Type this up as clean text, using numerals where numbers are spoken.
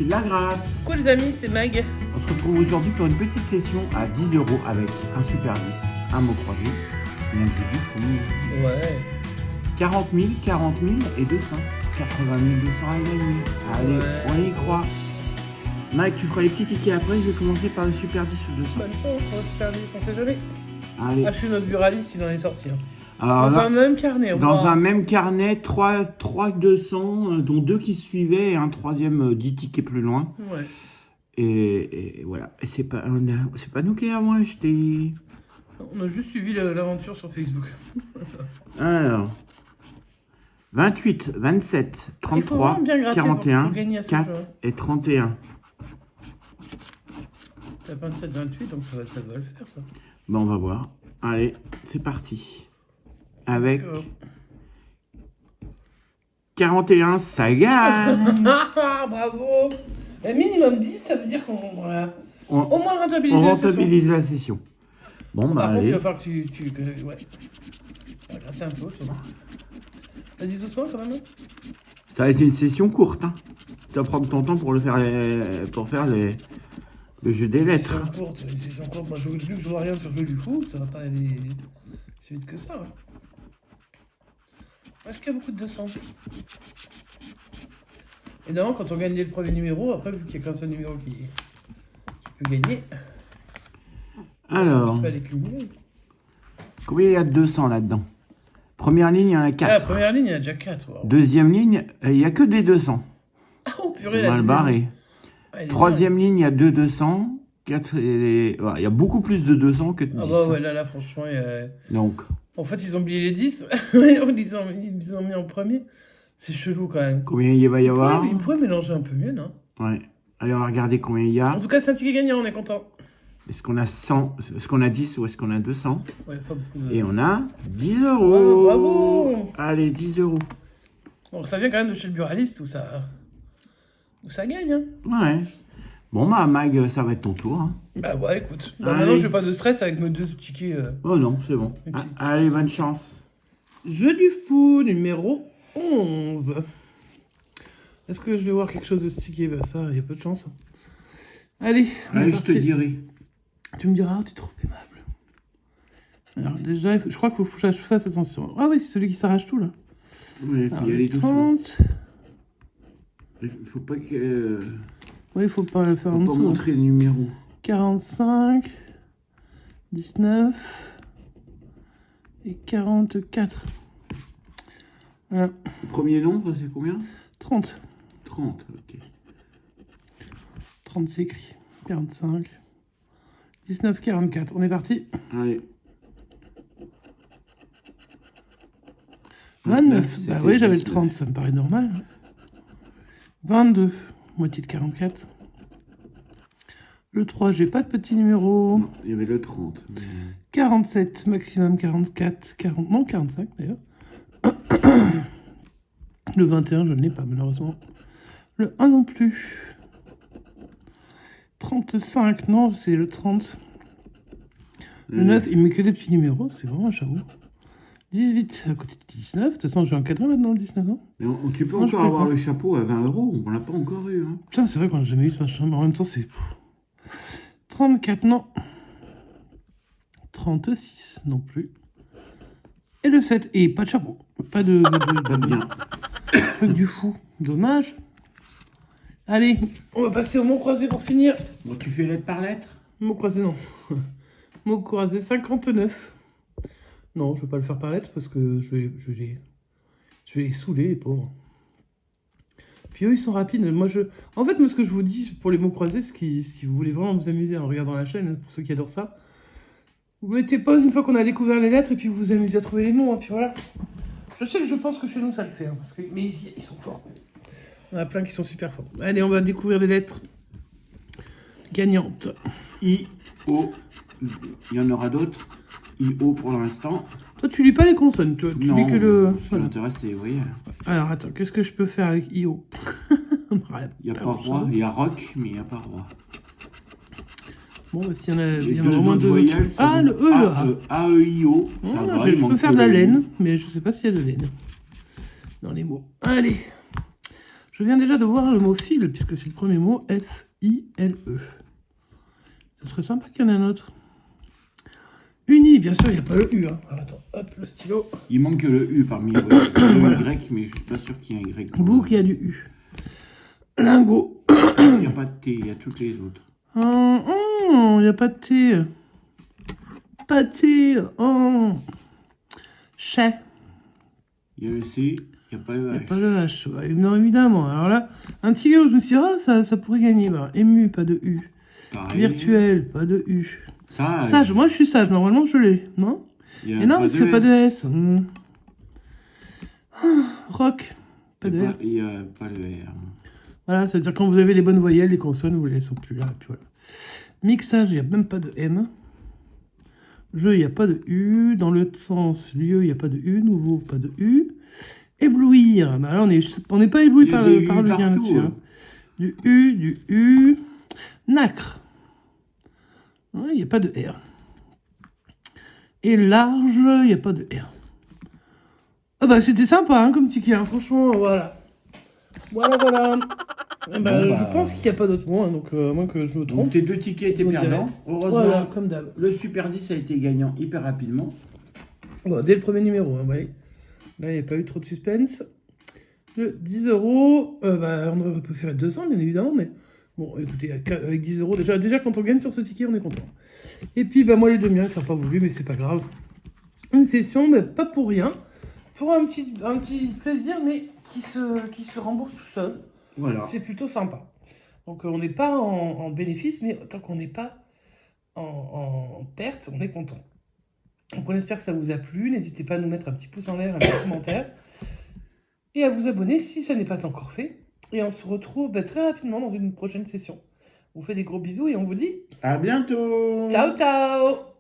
c'est de la grâce. Coucou les amis, c'est Mag. On se retrouve aujourd'hui pour une petite session à 10 € avec un super 10, un mot croisé, une MGB, Ouais. 40 000 et 200. 80 200 à gagner. Allez, Ouais. on y croit. Mike, tu feras les petits tickets après, je vais commencer par le super 10 ou 200. Bonne chance, on va se faire 10, on sait jamais. Allez. Ah, je suis notre buraliste, il en est sorti. Hein. Alors Dans là, un même carnet. dans un même carnet, 3 200, dont 2 qui suivaient et un troisième 10 tickets plus loin. Ouais. Et voilà. Et c'est pas nous qui l'avons acheté. On a juste suivi l'aventure sur Facebook. Alors, 28, 27, Il faut 33, vraiment bien gratter 41, pour gagner à ce 4 jeu. et 31. T'as 27, 28, donc ça doit le faire ça. Bon, on va voir. Allez, c'est parti. Avec 41, ça gagne. Bravo. Et minimum 10, ça veut dire qu'on voilà. Au moins rentabiliser on la session. rentabilise la session. Bon, bah Par contre, allez. il va falloir que ouais. On va gratter un peu, c'est bon. Vas-y doucement quand même. Ça va être une session courte. Hein. Tu vas prendre ton temps pour faire le jeu des lettres. Une session courte. Moi, vu que je vois rien sur le jeu du fou, ça va pas aller si vite que ça. Ouais. Est-ce qu'il y a beaucoup de 200? Évidemment, quand on gagne le premier numéro, après, vu qu'il n'y a qu'un seul numéro qui peut gagner, alors, on peut les cumuler. combien il y a de 200 là-dedans? Première ligne, il y en a 4. Ah, la première ligne, il y a déjà 4. Wow. Deuxième ligne, il n'y a que des 200. Ah, oh purée, C'est la mal deuxième. barré. Ah, Troisième ligne, il y a 2 200. 4 et... voilà, il y a beaucoup plus de 200 que de 10. Ah bah ouais, là, franchement, il y a... Donc, En fait, ils ont oublié les 10. ils les ont mis en premier. C'est chelou quand même. combien il va y avoir? Ils pourraient mélanger un peu mieux, non? Ouais. Allez, on va regarder combien il y a. En tout cas, c'est un ticket gagnant, on est content. Est-ce qu'on a 100? Est-ce qu'on a 10 ou est-ce qu'on a 200? Ouais, pas beaucoup de... Et on a 10 €. Bravo, bravo. Allez, 10 €. Donc ça vient quand même de chez le buraliste où ça gagne. Hein. Ouais. Bon, bah, Mag, ça va être ton tour. Hein. Bah ouais, écoute. Bah, Allez. maintenant, je n'ai pas de stress avec mes 2 tickets. Oh non, c'est bon. Et puis- Allez, bonne chance. Jeu du fou, numéro 11. Est-ce que je vais voir quelque chose de ce ticket? Bah ça, il y a peu de chance. Allez, on est Allez, je te parti. dirai. Tu me diras, tu es trop aimable. Alors déjà, je crois qu'il faut que je fasse attention. Ah oui, c'est celui qui s'arrache tout, là. Ouais, puis Alors, y aller le doucement. 30. Il faut pas que... Oui, il faut pas le faire en faut pas dessous. montrer le numéro. 45, 19 et 44. Voilà, Le premier nombre, c'est combien? 30. 30, ok. 30 c'est écrit. 45, 19, 44. On est parti. Allez. 29. Bah c'était oui, j'avais le 19. 30, ça me paraît normal. 22, moitié de 44. Le 3, j'ai pas de petit numéro. Non, il y avait le 30. mais- 47, maximum 44, 40, non 45 d'ailleurs. Le 21, je ne l'ai pas malheureusement. Le 1 non plus. 35, non, c'est le 30. Le 9, il met que des petits numéros, c'est vraiment un chameau. 18, à côté de 19. De toute façon, j'ai encadré maintenant le 19 ans. Mais tu peux Non, je encore peux avoir pas. le chapeau à 20 €. On l'a pas encore eu. Hein. Putain, c'est vrai qu'on n'a jamais eu ce machin, mais en même temps, c'est... 34, non. 36, non plus. Et le 7, et pas de chapeau. Pas de Pas bien. truc du fou. Dommage. Allez, on va passer au mot croisé pour finir. Bon, tu fais lettre par lettre? Mot croisé, non. Mot croisé 59. Non, je vais pas le faire par lettre parce que je vais les saouler, les pauvres. Puis eux, ils sont rapides. En fait, moi, ce que je vous dis pour les mots croisés, si vous voulez vraiment vous amuser en regardant la chaîne, pour ceux qui adorent ça, vous mettez pause une fois qu'on a découvert les lettres et puis vous vous amusez à trouver les mots. Hein, puis voilà. Je pense que chez nous, ça le fait. Hein, mais ils sont forts. On a plein qui sont super forts. Allez, on va découvrir les lettres gagnantes. I, O. Il y en aura d'autres. I, O pour l'instant. Toi, tu lis pas les consonnes, toi. Tu lis que le... Ce qui m'intéresse, c'est, oui. Alors, attends, qu'est-ce que je peux faire avec IO? Il n'y a pas roi. Il y a rock, mais il n'y a pas roi. Bon, bah, s'il y en a, Les il y en deux a au moins autres deux. voyelles sont Ah, le E, le A. A, E, I, O. Oh, Ça non, va, il je peux manque faire que de la le I. laine, mais je sais pas s'il y a de laine dans les mots. Allez, Je viens déjà de voir le mot fil, puisque c'est le premier mot, F-I-L-E. Ça serait sympa qu'il y en ait un autre. Uni, bien sûr, il n'y a pas le U. Hein. Alors, attends, hop, le stylo. Il manque le U parmi le Y, mais je suis pas sûr qu'il y ait un Y. Bouc, il y a du U. Lingot. Il n'y a pas de T, il y a toutes les autres. Il n'y a pas de T. Pas de T. Oh. Chat. Il y a le C, il n'y a pas le Il n'y a H. pas de H. Ouais, non, évidemment. Alors là, un petit gars où je me suis dit, ça pourrait gagner. Bah, ému, pas de U. Pareil. Virtuel, pas de U. Sage. Sage, moi je suis sage, normalement je l'ai, non? Il y a Et non, pas c'est de pas de S. S. Rock, pas de R. Il n'y a pas le R. Voilà, c'est-à-dire quand vous avez les bonnes voyelles, les consonnes, vous les sont plus là. Et puis voilà. Mixage, il n'y a même pas de M. Jeu, il n'y a pas de U. Dans l'autre sens, lieu, il n'y a pas de U. Nouveau, pas de U. Éblouir, bah là on n'est pas ébloui par le lien là-dessus. Hein. Du U. Nacre. Il n'y a pas de R. Et large, il n'y a pas de R. Ah bah c'était sympa hein, comme ticket, hein. Franchement, voilà. Voilà. Je pense qu'il n'y a pas d'autres mots, hein, donc à moins que je me trompe. Donc tes deux tickets étaient perdants. Heureusement, Voilà, comme d'hab. le Super 10 a été gagnant hyper rapidement. Bon, dès le premier numéro, hein, ouais. Là, il n'y a pas eu trop de suspense. Le 10 €, on peut faire 200, bien évidemment, mais bon, écoutez, avec 10 €, déjà quand on gagne sur ce ticket, on est content. Et puis, moi, les deux miens, ils ne sont pas voulu, mais c'est pas grave. Une session, mais pas pour rien. Pour un petit plaisir, mais qui se rembourse tout seul. Voilà. C'est plutôt sympa. Donc, on n'est pas en bénéfice, mais tant qu'on n'est pas en perte, on est content. Donc, on espère que ça vous a plu. N'hésitez pas à nous mettre un petit pouce en l'air, un petit commentaire. Et à vous abonner si ça n'est pas encore fait. Et on se retrouve très rapidement dans une prochaine session. On vous fait des gros bisous et on vous dit À bientôt. ciao ciao.